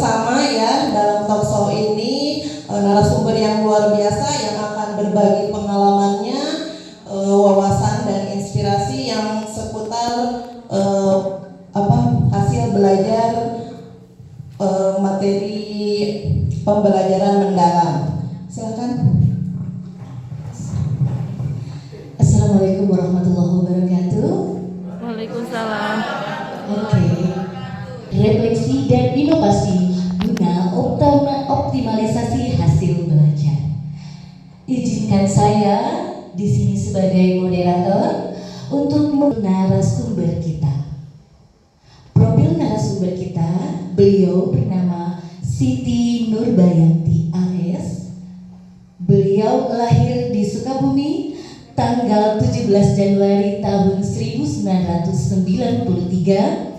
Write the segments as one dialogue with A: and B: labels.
A: bersama ya dalam talk show ini narasumber yang luar biasa yang akan berbagi pengalamannya, wawasan dan inspirasi yang seputar hasil belajar materi pembelajaran mendalam. Silakan.
B: Assalamualaikum warahmatullahi wabarakatuh.
C: Waalaikumsalam.
B: Oke. Refleksi dan inovasi guna optimalisasi hasil belajar. Izinkan saya di sini sebagai moderator untuk narasumber kita. Profil narasumber kita, beliau bernama Siti Nurbayanti AS. Beliau lahir di Sukabumi tanggal 17 Januari tahun 1993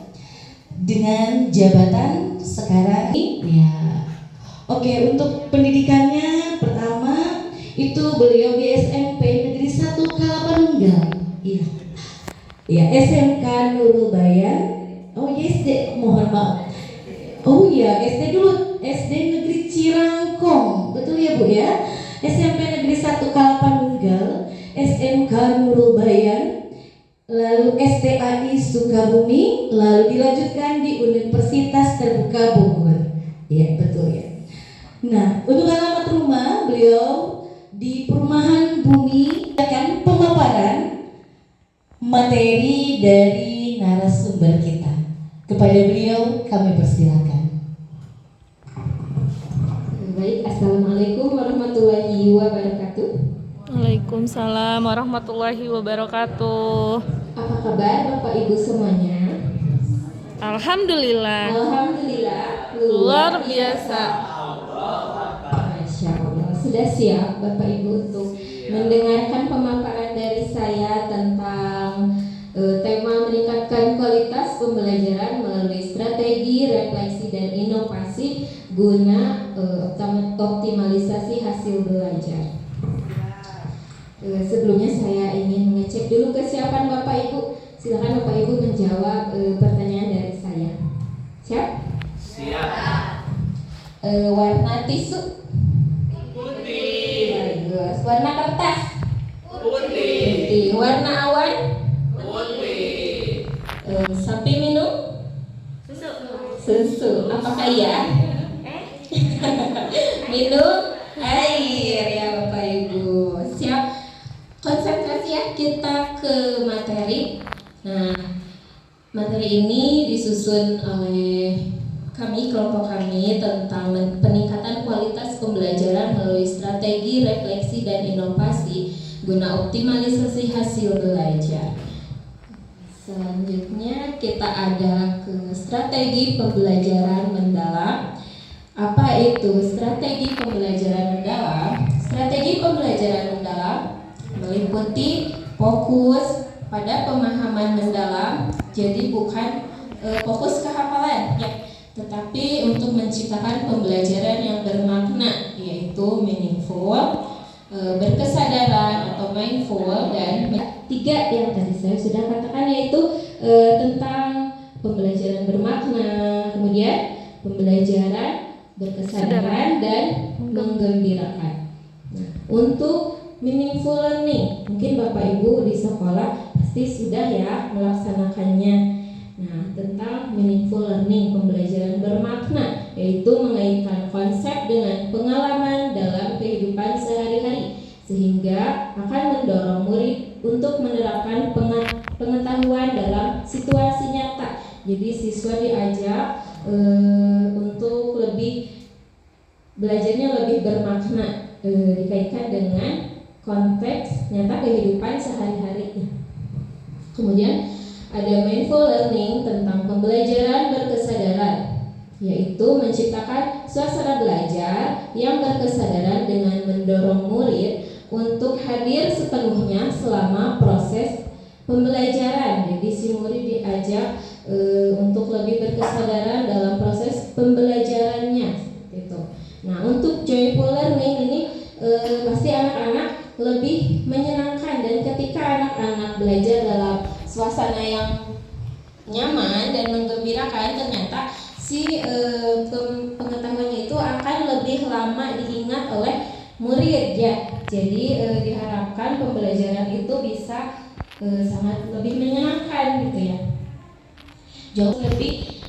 B: dengan jabatan sekarang ya. Oke, untuk pendidikannya pertama itu beliau di SMP Negeri 1 Kalapanunggal. Iya. Ya, SMK Nurul Bayan. Oh ya, SD, mohon maaf. Oh iya, SD dulu, SD Negeri Cirangkong. Betul ya, Bu ya? SMP Negeri 1 Kalapanunggal, SMK Nurul Bayan, lalu STAI Sukabumi, lalu dilanjutkan di Universitas Terbuka Bogor. Ya, betul ya. Nah, untuk alamat rumah beliau di Perumahan Bumi, akan pemaparan materi dari narasumber kita. Kepada beliau kami persilakan.
D: Baik, Assalamualaikum warahmatullahi wabarakatuh.
C: Waalaikumsalam warahmatullahi wabarakatuh.
D: Apa kabar Bapak Ibu semuanya?
C: Alhamdulillah.
D: Alhamdulillah
C: Luar biasa.
D: Masya Allah. Sudah siap Bapak Ibu untuk mendengarkan pemaparan dari saya tentang tema meningkatkan kualitas pembelajaran melalui strategi, refleksi, dan inovasi guna optimalisasi hasil belajar. Sebelumnya saya ingin mengecek dulu kesiapan Bapak Ibu. Silakan Bapak Ibu menjawab pertanyaan dari saya. Siap?
E: Siap.
D: Warna tisu?
E: Putih.
D: Bagus. Warna kertas?
E: Putih.
D: Putih. Warna awan?
E: Putih.
D: Sapi minum? Susu. Apakah iya? Minum air ya Bapak Ibu. Siap? Konsentrasi ya, kita ke materi. Nah, materi ini disusun oleh kami, kelompok kami, tentang peningkatan kualitas pembelajaran melalui strategi, refleksi, dan inovasi guna optimalisasi hasil belajar. Selanjutnya kita ada ke strategi pembelajaran mendalam. Apa itu strategi pembelajaran mendalam? Strategi pembelajaran mendalam meliputi fokus pada pemahaman mendalam, jadi bukan fokus ke hafalan ya, tetapi untuk menciptakan pembelajaran yang bermakna, yaitu meaningful, berkesadaran atau mindful, dan tiga yang tadi saya sudah katakan, yaitu tentang pembelajaran bermakna, kemudian pembelajaran berkesadaran dan menggembirakan. Nah, untuk meaningful learning, mungkin Bapak Ibu di sekolah pasti sudah ya melaksanakannya. Nah, tentang meaningful learning, pembelajaran bermakna, yaitu mengaitkan konsep dengan pengalaman dalam kehidupan sehari-hari, sehingga akan mendorong murid untuk menerapkan pengetahuan dalam situasi nyata. Jadi siswa diajak untuk lebih belajarnya lebih bermakna, dikaitkan dengan konteks nyata kehidupan sehari-hari. Kemudian ada mindful learning tentang pembelajaran berkesadaran, yaitu menciptakan suasana belajar yang berkesadaran dengan mendorong murid untuk hadir sepenuhnya selama proses pembelajaran. Jadi si murid diajak untuk lebih berkesadaran dalam proses pembelajarannya gitu. Nah, untuk joyful learning ini pasti anak-anak lebih menyenangkan, dan ketika anak-anak belajar dalam suasana yang nyaman dan menggembirakan, ternyata si aja. Jadi diharapkan pembelajaran itu bisa sangat lebih menyenangkan gitu ya. Jauh lebih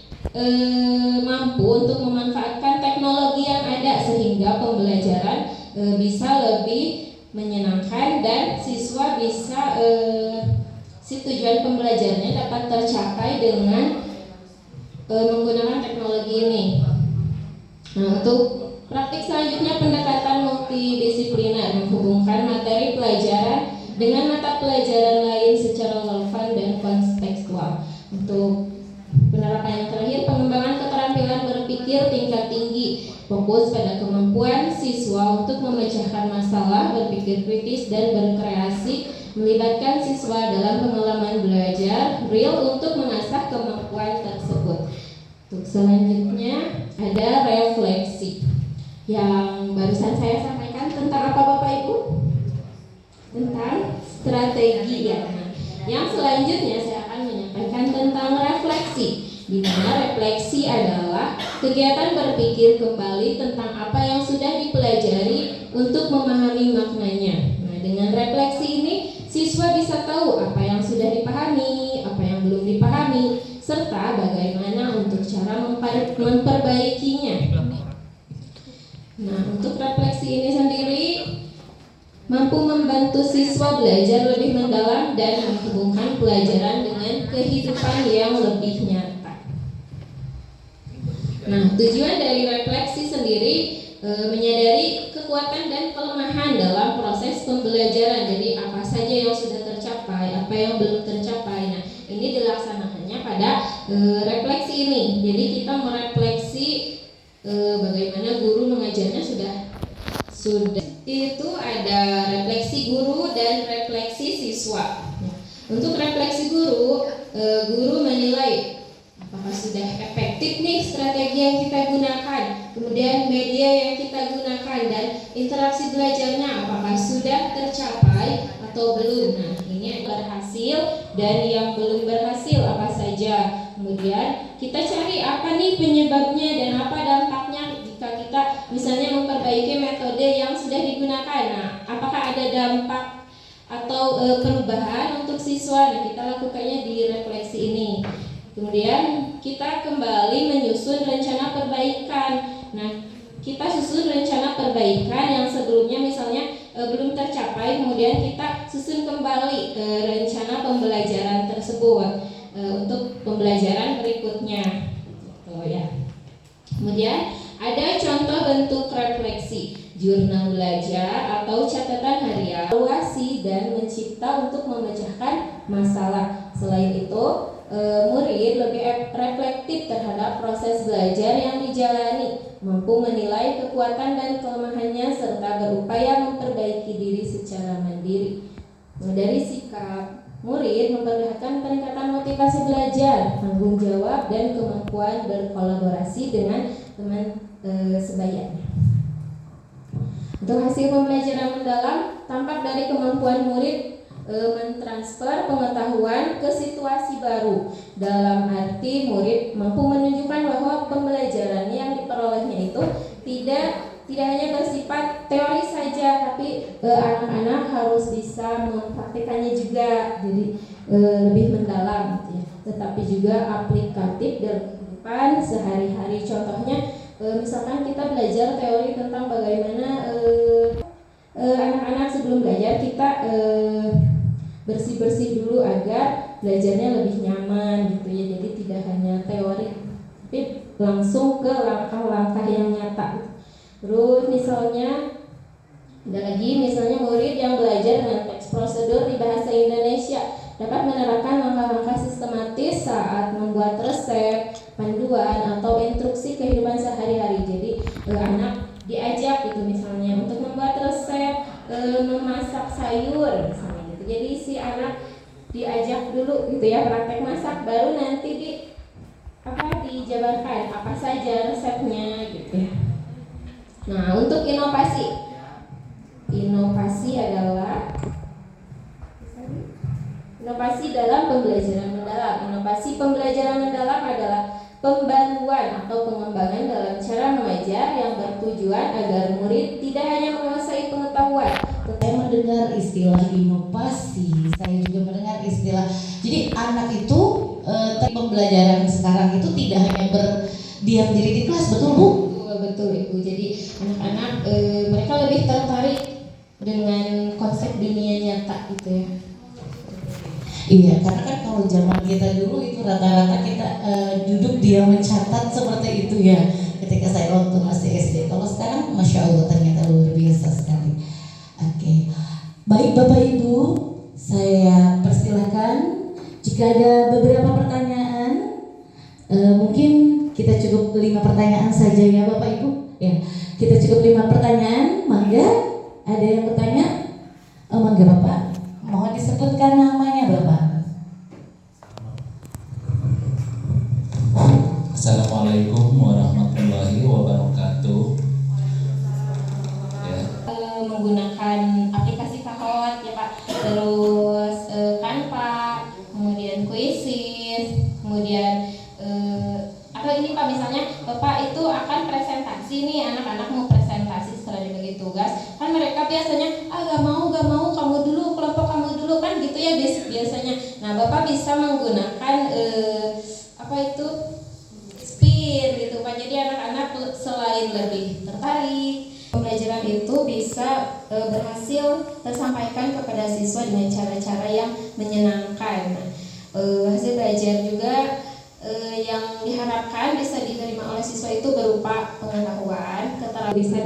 D: mampu untuk memanfaatkan teknologi yang ada sehingga pembelajaran bisa lebih menyenangkan dan siswa bisa si tujuan pembelajarannya dapat tercapai dengan menggunakan teknologi ini. Nah, untuk praktik selanjutnya pendekatan multidisipliner menghubungkan materi pelajaran dengan mata pelajaran lain secara relevan dan kontekstual. Untuk penerapan yang terakhir, pengembangan keterampilan berpikir tingkat tinggi, fokus pada kemampuan siswa untuk memecahkan masalah, berpikir kritis dan berkreasi, melibatkan siswa dalam pengalaman belajar real untuk mengasah kemampuan tersebut. Untuk selanjutnya ada refleksi yang barusan saya sampaikan tentang apa Bapak Ibu? Tentang strategi ya. Yang selanjutnya saya akan menyampaikan tentang refleksi, di mana refleksi adalah kegiatan berpikir kembali tentang apa yang sudah dipelajari untuk memahami maknanya. Nah, dengan refleksi ini siswa bisa tahu apa yang sudah dipahami, apa yang belum dipahami, serta bagaimana untuk cara memperbaikinya. Nah, untuk refleksi ini sendiri mampu membantu siswa belajar lebih mendalam dan menghubungkan pelajaran dengan kehidupan yang lebih nyata. Nah, tujuan dari refleksi sendiri menyadari kekuatan dan kelemahan dalam proses pembelajaran. Jadi apa saja yang sudah tercapai, apa yang belum tercapai. Nah, ini dilaksanakannya pada refleksi ini. Jadi kita merefleksi bagaimana guru mengajarnya sudah itu ada refleksi guru dan refleksi siswa. Nah, untuk refleksi guru, guru menilai apakah sudah efektif nih strategi yang kita gunakan, kemudian media yang kita gunakan dan interaksi belajarnya apakah sudah tercapai atau belum. Nah, ini berhasil dan yang belum berhasil apa saja. Kemudian kita cari apa nih penyebabnya dan apa dampaknya jika kita misalnya memperbaiki metode yang sudah digunakan. Nah, apakah ada dampak atau perubahan untuk siswa? Nah, kita lakukannya di refleksi ini. Kemudian kita kembali menyusun rencana perbaikan. Nah, kita susun rencana perbaikan yang sebelumnya misalnya belum tercapai, kemudian kita susun kembali rencana pembelajaran tersebut untuk pembelajaran berikutnya. Oh ya. Kemudian ada contoh bentuk refleksi, jurnal belajar atau catatan harian, evaluasi dan mencipta untuk memecahkan masalah. Selain itu, murid lebih reflektif terhadap proses belajar yang dijalani, mampu menilai kekuatan dan kelemahannya serta berupaya memperbaiki diri secara mandiri. Nah, dari sikap murid memperlihatkan peningkatan motivasi belajar, tanggung jawab dan kemampuan berkolaborasi dengan teman sebayanya. Untuk hasil pembelajaran mendalam tampak dari kemampuan murid mentransfer pengetahuan ke situasi baru. Dalam arti murid mampu menunjukkan bahwa pembelajaran yang diperolehnya itu tidak hanya bersifat teori saja, tapi anak-anak harus bisa mempraktikkannya juga, jadi lebih mendalam, gitu ya. Tetapi juga aplikatif dalam kehidupan sehari-hari. Contohnya, misalkan kita belajar teori tentang bagaimana anak-anak sebelum belajar kita bersih-bersih dulu agar belajarnya lebih nyaman, gitu ya. Jadi tidak hanya teori, tapi langsung ke langkah-langkah yang nyata. Terus misalnya ada lagi, misalnya murid yang belajar dengan teks prosedur di bahasa Indonesia dapat menerapkan langkah-langkah sistematis saat membuat resep, panduan atau instruksi kehidupan sehari-hari. Jadi anak diajak gitu misalnya untuk membuat resep, memasak sayur misalnya gitu. Jadi si anak diajak dulu gitu ya praktek masak, baru nanti dijabarkan apa saja resepnya gitu ya. Nah, untuk inovasi adalah inovasi dalam pembelajaran mendalam. Inovasi pembelajaran mendalam adalah pembaruan atau pengembangan dalam cara mengajar yang bertujuan agar murid tidak hanya menguasai pengetahuan
B: istilah inovasi, saya juga mendengar istilah. Jadi anak itu pembelajaran sekarang itu tidak hanya berdiam diri di kelas, betul Bu?
D: Betul Ibu. Jadi anak-anak mereka lebih tertarik dengan konsep dunia nyata gitu ya.
B: Iya, karena kan kalau zaman kita dulu itu rata-rata kita duduk dia mencatat seperti itu ya. Ketika saya waktu masih SD. Kalau sekarang, masya Allah ternyata luar biasa sekali. Oke, baik Bapak Ibu, saya persilahkan. Jika ada beberapa pertanyaan, mungkin kita cukup 5 pertanyaan saja ya Bapak Ibu. Ya, kita cukup 5 pertanyaan. Mangga, ada yang bertanya? Mangga Bapak. Mohon disebutkan namanya Bapak.
F: Assalamualaikum warahmatullahi wabarakatuh. Ya.
D: Menggunakan aplikasi Kahoot ya Pak, terus Canva, kemudian Quizzes, kemudian atau ini Pak, misalnya Bapak itu akan presentasi nih, anak-anak mau presentasi setelah dibagi tugas, kan mereka biasanya gak mau kamu dulu, kelompok kamu dulu, kan gitu ya biasanya. Nah Bapak bisa menggunakan spin gitu Pak, jadi anak-anak selain lebih tertarik, pembelajaran itu bisa berhasil tersampaikan kepada siswa dengan cara-cara yang menyenangkan. Hasil belajar juga yang diharapkan bisa diterima oleh siswa itu berupa pengetahuan, keterampilan, bisa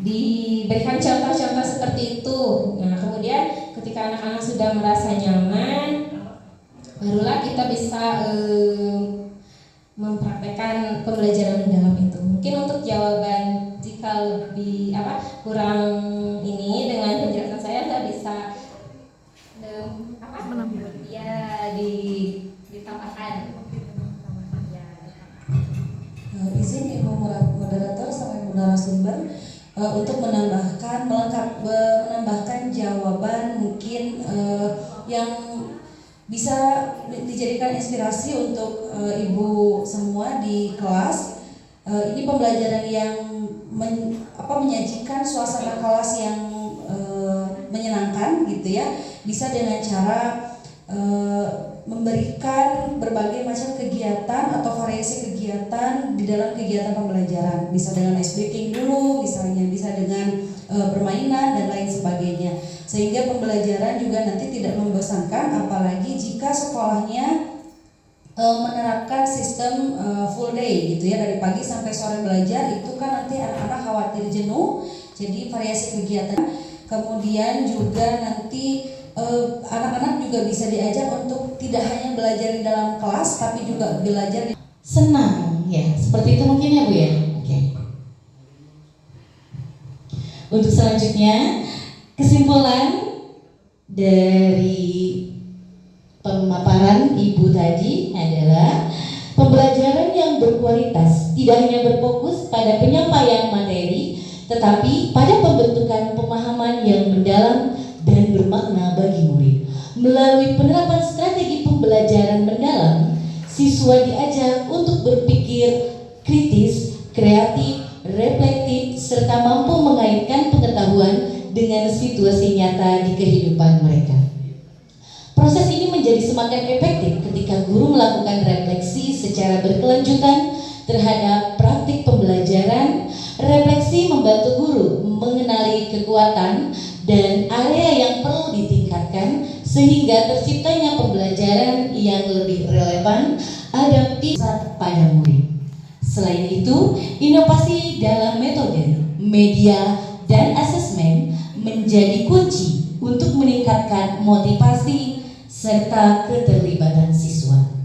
D: diberikan contoh-contoh seperti itu. Nah kemudian ketika anak-anak sudah merasa nyaman, barulah kita bisa mempraktekkan pembelajaran mendalam itu. Mungkin untuk jawaban jika lebih kurang ini dengan penjelasan saya bisa ditambahkan.
B: Izin Ibu moderator sama Ibu narasumber untuk menambahkan jawaban mungkin yang bisa dijadikan inspirasi untuk Ibu semua di kelas. Ini pembelajaran yang menyajikan suasana kelas yang menyenangkan gitu ya. Bisa dengan cara memberikan berbagai macam kegiatan atau variasi kegiatan di dalam kegiatan pembelajaran. Bisa dengan ice breaking dulu, misalnya bisa dengan permainan dan lain sebagainya. Sehingga pembelajaran juga nanti tidak membosankan, apalagi jika sekolahnya menerapkan sistem full day gitu ya, dari pagi sampai sore belajar. Itu kan nanti anak-anak khawatir jenuh, jadi variasi kegiatan. Kemudian juga nanti anak-anak juga bisa diajak untuk tidak hanya belajar di dalam kelas, tapi juga belajar senang ya, seperti itu mungkin ya Bu ya. Oke. Untuk selanjutnya, kesimpulan dari pemaparan Ibu tadi adalah pembelajaran yang berkualitas tidak hanya berfokus pada penyampaian materi, tetapi pada pembentukan pemahaman yang mendalam dan bermakna bagi murid. Melalui penerapan strategi pembelajaran mendalam, siswa diajak untuk berpikir kritis, kreatif, reflektif, serta mampu mengaitkan pengetahuan dengan situasi nyata di kehidupan mereka. Proses ini menjadi semakin efektif ketika guru melakukan refleksi secara berkelanjutan terhadap praktik pembelajaran. Refleksi membantu guru mengenali kekuatan dan area yang perlu ditingkatkan sehingga terciptanya pembelajaran yang lebih relevan, adaptif pada murid. Selain itu, inovasi dalam metode, media, dan asesmen menjadi kunci untuk meningkatkan motivasi serta keterlibatan siswa.